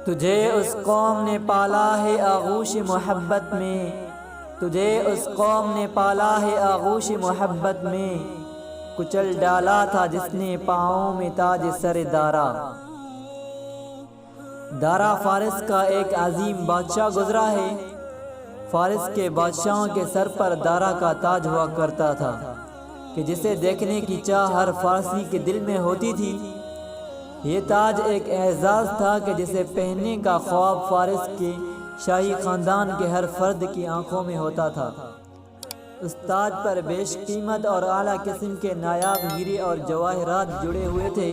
تجھے اس قوم نے پالا ہے آغوش محبت میں، تجھے اس قوم نے پالا ہے آغوش محبت میں، کچل ڈالا تھا جس نے پاؤں میں تاج سر دارا۔ دارا فارس کا ایک عظیم بادشاہ گزرا ہے۔ فارس کے بادشاہوں کے سر پر دارا کا تاج ہوا کرتا تھا کہ جسے دیکھنے کی چاہ ہر فارسی کے دل میں ہوتی تھی۔ یہ تاج ایک اعزاز تھا کہ جسے پہننے کا خواب فارس کے شاہی خاندان کے ہر فرد کی آنکھوں میں ہوتا تھا۔ اس تاج پر بیش قیمت اور اعلیٰ قسم کے نایاب ہیرے اور جواہرات جڑے ہوئے تھے۔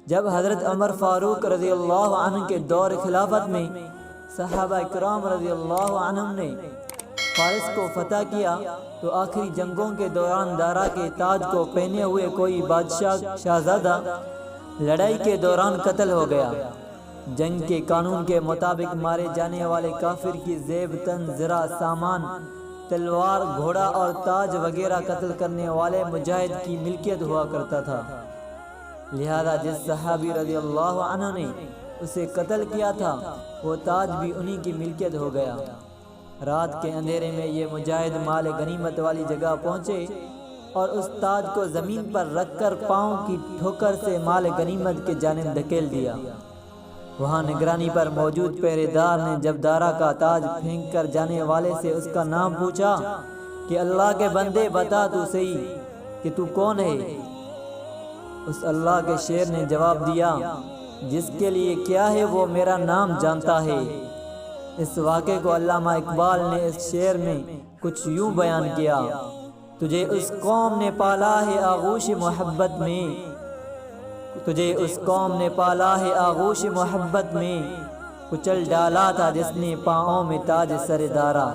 جب حضرت عمر فاروق رضی اللہ عنہ کے دور خلافت میں صحابہ کرام رضی اللہ عنہم نے فارس کو فتح کیا تو آخری جنگوں کے دوران دارا کے تاج کو پہنے ہوئے کوئی بادشاہ شہزادہ لڑائی کے دوران قتل ہو گیا۔ جنگ کے قانون کے مطابق مارے جانے والے کافر کی زیب تن، زرہ، سامان، تلوار، گھوڑا اور تاج وغیرہ قتل کرنے والے مجاہد کی ملکیت ہوا کرتا تھا۔ لہذا جس صحابی رضی اللہ عنہ نے اسے قتل کیا تھا وہ تاج بھی انہی کی ملکیت ہو گیا۔ رات کے اندھیرے میں یہ مجاہد مال غنیمت والی جگہ پہنچے اور اس تاج کو زمین پر رکھ کر پاؤں کی ٹھوکر سے مال غنیمت کی جانب دھکیل دیا۔ وہاں نگرانی پر موجود پہرے دار نے جب دارا کا تاج پھینک کر جانے والے سے اس کا نام پوچھا کہ اللہ کے بندے بتا تو صحیح کہ تو کون ہے؟ اس اللہ کے شیر نے جواب دیا، جس کے لیے کیا ہے وہ میرا نام جانتا ہے۔ اس واقعے کو علامہ اقبال نے اس شعر میں کچھ یوں بیان کیا: تجھے اس قوم نے پالا ہے آغوش محبت میں، تجھے اس قوم نے پالا ہے آغوش محبت میں، کچل ڈالا تھا جس نے پاؤں میں تاج سر دارا۔